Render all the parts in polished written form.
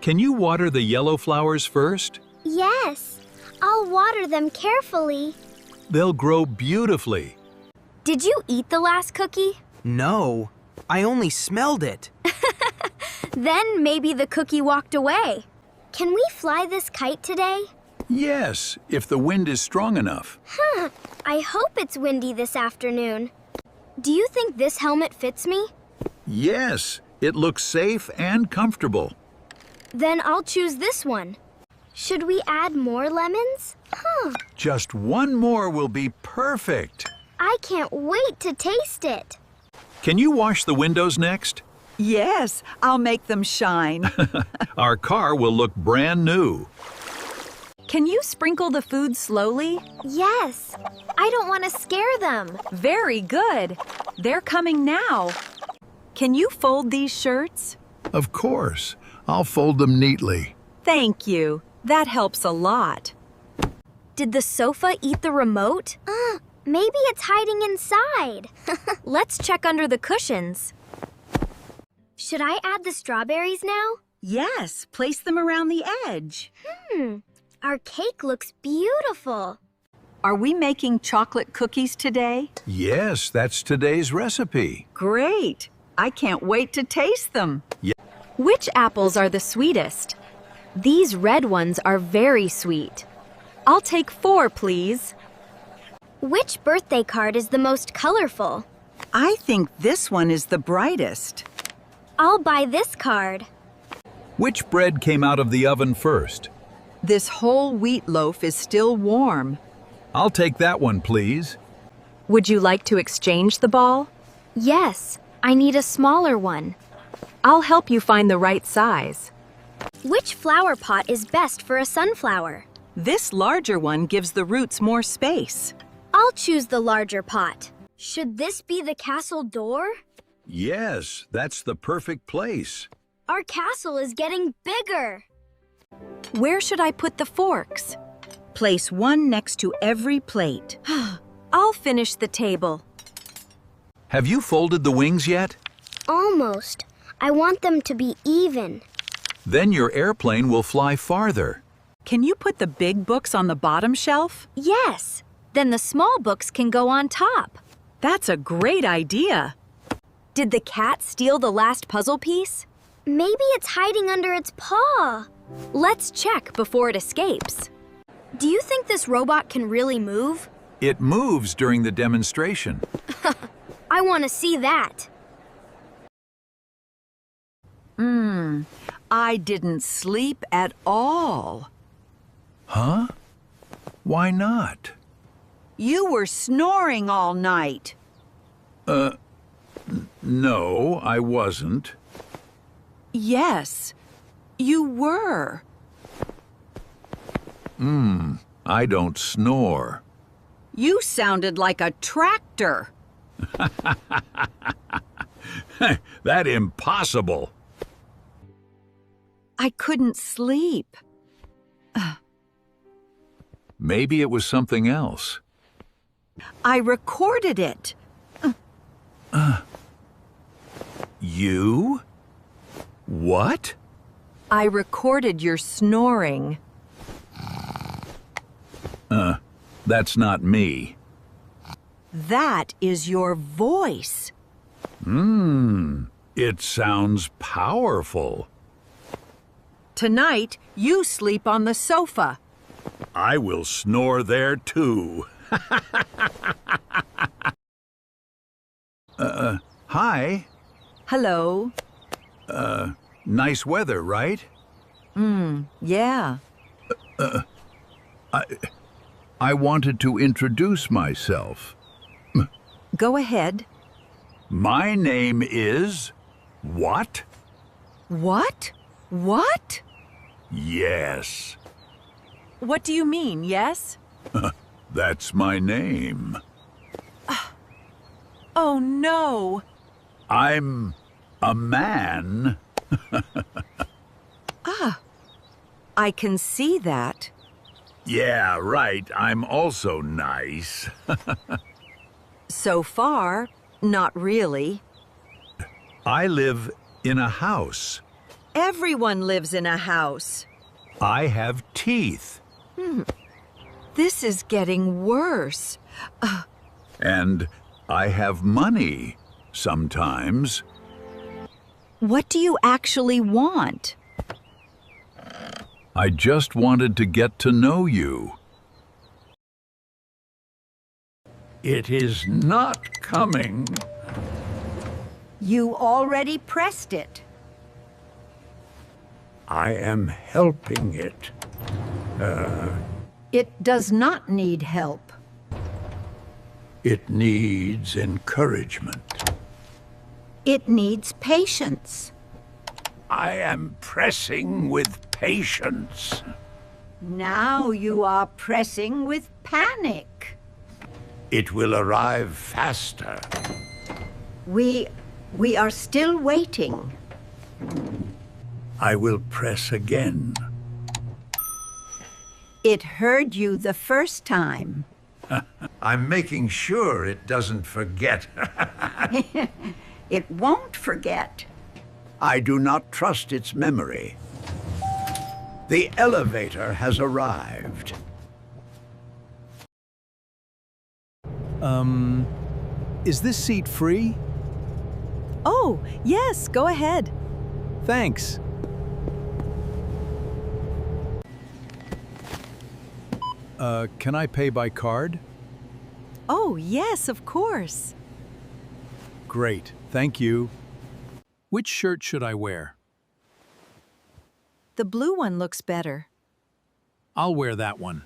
Can you water the yellow flowers first? Yes, I'll water them carefully. They'll grow beautifully. Did you eat the last cookie? No, I only smelled it. Then maybe the cookie walked away. Can we fly this kite today? Yes, if the wind is strong enough. I hope it's windy this afternoon. Do you think this helmet fits me? Yes, it looks safe and comfortable. Then I'll choose this one. Should we add more lemons? Just one more will be perfect. I can't wait to taste it. Can you wash the windows next? Yes, I'll make them shine. Our car will look brand new. Can you sprinkle the food slowly? Yes, I don't want to scare them. Very good. They're coming now. Can you fold these shirts? Of course. I'll fold them neatly. Thank you. That helps a lot. Did the sofa eat the remote? Maybe it's hiding inside. Let's check under the cushions. Should I add the strawberries now? Yes, place them around the edge. Our cake looks beautiful. Are we making chocolate cookies today? Yes, that's today's recipe. Great. I can't wait to taste them. Which apples are the sweetest? These red ones are very sweet. I'll take 4, please. Which birthday card is the most colorful? I think this one is the brightest. I'll buy this card. Which bread came out of the oven first? This whole wheat loaf is still warm. I'll take that one, please. Would you like to exchange the ball? Yes, I need a smaller one. I'll help you find the right size. Which flower pot is best for a sunflower? This larger one gives the roots more space. I'll choose the larger pot. Should this be the castle door? Yes, that's the perfect place. Our castle is getting bigger. Where should I put the forks? Place one next to every plate. I'll finish the table. Have you folded the wings yet? Almost. I want them to be even. Then your airplane will fly farther. Can you put the big books on the bottom shelf? Yes. Then the small books can go on top. That's a great idea. Did the cat steal the last puzzle piece? Maybe it's hiding under its paw. Let's check before it escapes. Do you think this robot can really move? It moves during the demonstration. I want to see that. I didn't sleep at all. Huh? Why not? You were snoring all night. No, I wasn't. Yes, you were. I don't snore. You sounded like a tractor. That impossible. I couldn't sleep. Maybe it was something else. I recorded it. You? What? I recorded your snoring. That's not me. That is your voice. It sounds powerful. Tonight, you sleep on the sofa. I will snore there too. Hi. Hello. Nice weather, right? Yeah. I wanted to introduce myself. Go ahead. My name is... What? What? What? Yes. What do you mean, yes? That's my name. Oh, no. I'm a man. I can see that. Yeah, right. I'm also nice. So far, not really. I live in a house. Everyone lives in a house. I have teeth. This is getting worse. And I have money sometimes. What do you actually want? I just wanted to get to know you. It is not coming. You already pressed it. I am helping it. It does not need help. It needs encouragement. It needs patience. I am pressing with patience. Now you are pressing with panic. It will arrive faster. We are still waiting. I will press again. It heard you the first time. I'm making sure it doesn't forget. It won't forget. I do not trust its memory. The elevator has arrived. Is this seat free? Oh, yes, go ahead. Thanks. Can I pay by card? Oh, yes, of course. Great, thank you. Which shirt should I wear? The blue one looks better. I'll wear that one.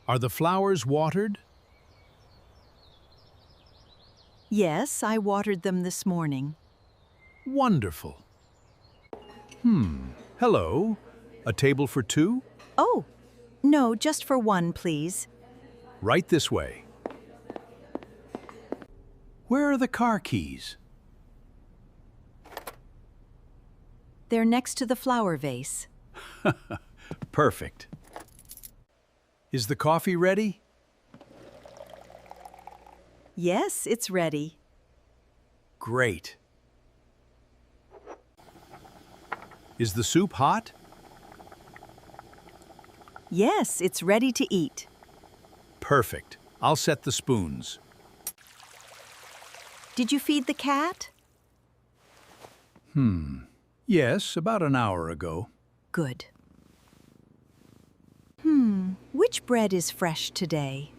Are the flowers watered? Yes, I watered them this morning. Wonderful. Hello. A table for two? Oh, no, just for one, please. Right this way. Where are the car keys? They're next to the flower vase. Perfect. Is the coffee ready? Yes, it's ready. Great. Is the soup hot? Yes, it's ready to eat. Perfect. I'll set the spoons. Did you feed the cat? Yes, about an hour ago. Good. Which bread is fresh today?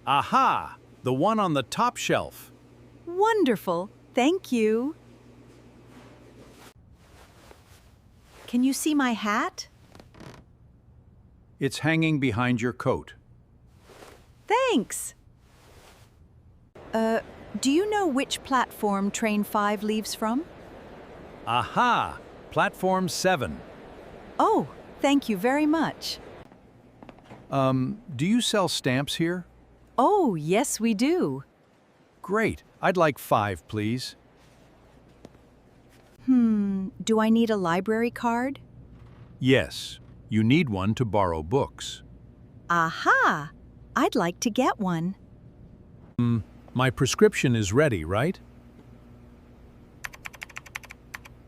Aha! The one on the top shelf. Wonderful. Thank you. Can you see my hat? It's hanging behind your coat. Thanks. Do you know which platform Train 5 leaves from? Aha! Platform 7. Oh, thank you very much. Do you sell stamps here? Oh, yes, we do. Great. I'd like 5, please. Do I need a library card? Yes. You need one to borrow books. Aha! I'd like to get one. My prescription is ready, right?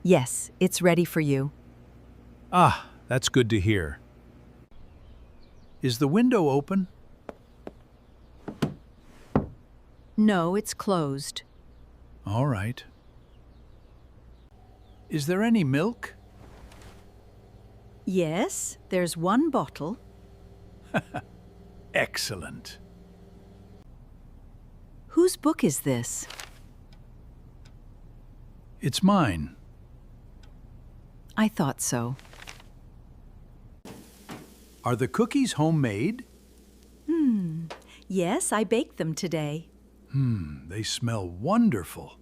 Yes, it's ready for you. Ah, that's good to hear. Is the window open? No, it's closed. All right. Is there any milk? Yes, there's one bottle. Excellent. Whose book is this? It's mine. I thought so. Are the cookies homemade? Yes, I baked them today. They smell wonderful.